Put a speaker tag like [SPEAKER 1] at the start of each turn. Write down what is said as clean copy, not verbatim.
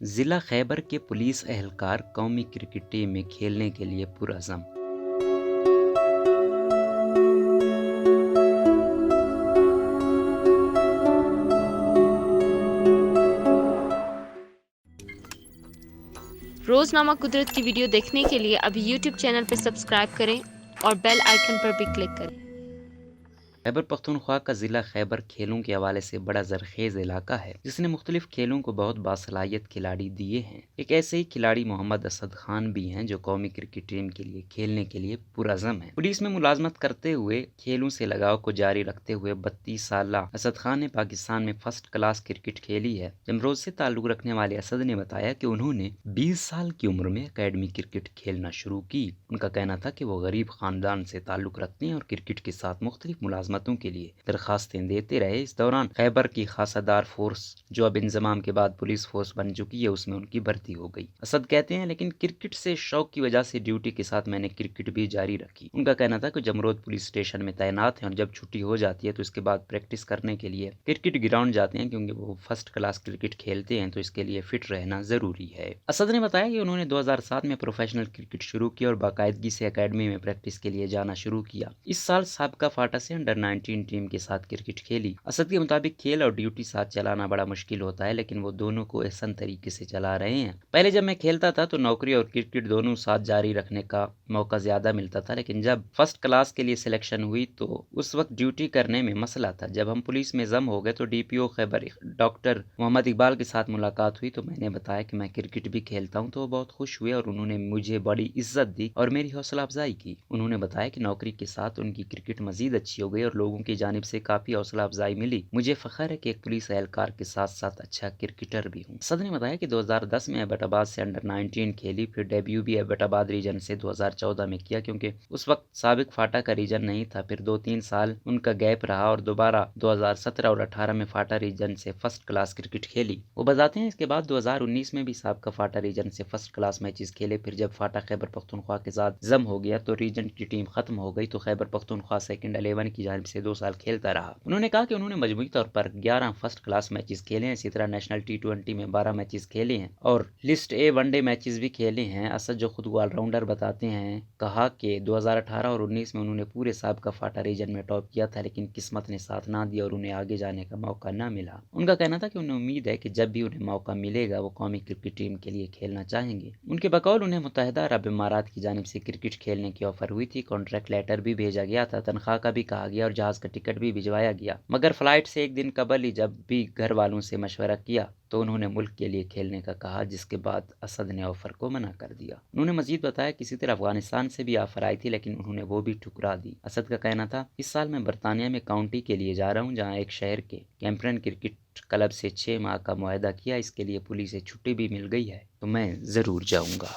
[SPEAKER 1] ضلع خیبر کے پولیس اہلکار قومی کرکٹ ٹیم میں کھیلنے کے لیے پرعزم۔
[SPEAKER 2] روزنامہ قدرت کی ویڈیو دیکھنے کے لیے ابھی یوٹیوب چینل پر سبسکرائب کریں اور بیل آئیکن پر بھی کلک کریں۔
[SPEAKER 1] خیبر پختونخوا کا ضلع خیبر کھیلوں کے حوالے سے بڑا زرخیز علاقہ ہے جس نے مختلف کھیلوں کو بہت باصلاحیت کھلاڑی دیے ہیں۔ ایک ایسے ہی کھلاڑی محمد اسد خان بھی ہیں جو قومی کرکٹ ٹیم کے لیے کھیلنے کے لیے پرعزم ہیں۔ پولیس میں ملازمت کرتے ہوئے کھیلوں سے لگاؤ کو جاری رکھتے ہوئے 32 سالہ اسد خان نے پاکستان میں فرسٹ کلاس کرکٹ کھیلی ہے۔ جمروز سے تعلق رکھنے والے اسد نے بتایا کہ انہوں نے 20 سال کی عمر میں اکیڈمی کرکٹ کھیلنا شروع کی۔ ان کا کہنا تھا کہ وہ غریب خاندان سے تعلق رکھتے ہیں اور کرکٹ کے ساتھ مختلف ملازمتوں کے لیے درخواستیں دیتے رہے۔ اس دوران خیبر کی خاصہ دار فورس جو اب انضمام کے بعد پولیس فورس بن چکی ہے اس میں ان کی بھرتی ہو گئی۔ اسد کہتے ہیں لیکن کرکٹ سے شوق کی وجہ سے ڈیوٹی کے ساتھ میں نے کرکٹ بھی جاری رکھی۔ ان کا کہنا تھا کہ جمرود پولیس اسٹیشن میں تعینات ہیں اور جب چھٹی ہو جاتی ہے تو اس کے بعد پریکٹس کرنے کے لیے کرکٹ گراؤنڈ جاتے ہیں کیونکہ وہ فرسٹ کلاس کرکٹ کھیلتے ہیں تو اس کے لیے فٹ رہنا ضروری ہے۔ اسد نے بتایا کہ انہوں نے 2007 میں پروفیشنل کرکٹ شروع کی اور باقاعدگی سے اکیڈمی میں پریکٹس کے لیے جانا شروع کیا۔ اس سال سابقہ فاٹا سے انڈر 19 ٹیم کے ساتھ کرکٹ کھیلی۔ اسد کے مطابق کھیل اور ڈیوٹی ساتھ چلانا بڑا مشکل ہوتا ہے لیکن وہ دونوں کو احسن طریقے سے چلا رہے ہیں۔ پہلے جب میں کھیلتا تھا تو نوکری اور کرکٹ دونوں ساتھ جاری رکھنے کا موقع زیادہ ملتا تھا لیکن جب فرسٹ کلاس کے لیے سلیکشن ہوئی تو اس وقت ڈیوٹی کرنے میں مسئلہ تھا۔ جب ہم پولیس میں ضم ہو گئے تو ڈی پی او خیبر ڈاکٹر محمد اقبال کے ساتھ ملاقات ہوئی تو میں نے بتایا کہ میں کرکٹ بھی کھیلتا ہوں تو وہ بہت خوش ہوئے اور انہوں نے مجھے بڑی عزت دی اور میری حوصلہ افزائی کی۔ انہوں نے بتایا کہ نوکری کے ساتھ ان کی کرکٹ مزید اچھی ہو گئی اور لوگوں کی جانب سے کافی حوصلہ افزائی ملی۔ مجھے فخر ہے کہ ایک پولیس اہلکار کے ساتھ ساتھ اچھا کرکٹر بھی ہوں۔ اسد نے بتایا کہ 2010 میں ایبٹ آباد سے انڈر 19 کھیلی، پھر ڈیبیو بھی ایبٹ آباد ریجن سے 2014 میں کیا کیونکہ اس وقت سابق فاٹا کا ریجن نہیں تھا، پھر 2-3 سال ان کا گیپ رہا اور دوبارہ 2017 اور 18 میں فاٹا ریجن سے فرسٹ کلاس کرکٹ کھیلی۔ وہ بتاتے ہیں اس کے بعد 2019 میں بھی سابقہ فاٹا ریجن سے فرسٹ کلاس میچز کھیلے، پھر جب فاٹا خیبر پختونخوا کے ساتھ ضم ہو گیا تو ریجن کی ٹیم ختم ہو گئی تو خیبر پختونخوا سیکنڈ 11 کی جانب سے 2 سال کھیلتا رہا۔ انہوں نے کہا کہ انہوں نے مجموعی طور پر 11 فرسٹ کلاس میچز کھیلے ہیں، اسی طرح نیشنل T20 میں 12 میچز کھیلے ہیں اور لسٹ اے ون ڈے میچز بھی کھیلے ہیں۔ اسد جو خود کو آل راؤنڈر بتاتے ہیں، کہا کہ 2018 اور 19 میں انہوں نے پورے سابقہ فاٹا ریجن میں ٹاپ کیا تھا لیکن قسمت نے ساتھ نہ دیا اور انہیں آگے جانے کا موقع نہ ملا۔ ان کا کہنا تھا کہ انہیں امید ہے کہ جب بھی انہیں موقع ملے گا وہ قومی کرکٹ ٹیم کے لیے کھیلنا چاہیں گے۔ ان کے بقول انہیں متحدہ عرب امارات کی جانب سے کرکٹ کھیلنے کی آفر ہوئی تھی، کانٹریکٹ لیٹر بھی بھیجا گیا تھا، تنخواہ کا بھی کہا گیا اور جہاز کا ٹکٹ بھی بھجوایا گیا، مگر فلائٹ سے ایک دن قبل ہی جب بھی گھر والوں سے مشورہ کیا تو انہوں نے ملک کے لیے کھیلنے کا کہا، جس کے بعد اسد نے آفر کو منع کر دیا۔ انہوں نے مزید بتایا کہ اسی طرح افغانستان سے بھی آفر آئی تھی لیکن انہوں نے وہ بھی ٹھکرا دی۔ اسد کا کہنا تھا اس سال میں برطانیہ میں کاؤنٹی کے لیے جا رہا ہوں جہاں ایک شہر کے کیمپرن کرکٹ کلب سے 6 ماہ کا معاہدہ کیا، اس کے لیے پولیس سے چھٹی بھی مل گئی ہے تو میں ضرور جاؤں گا۔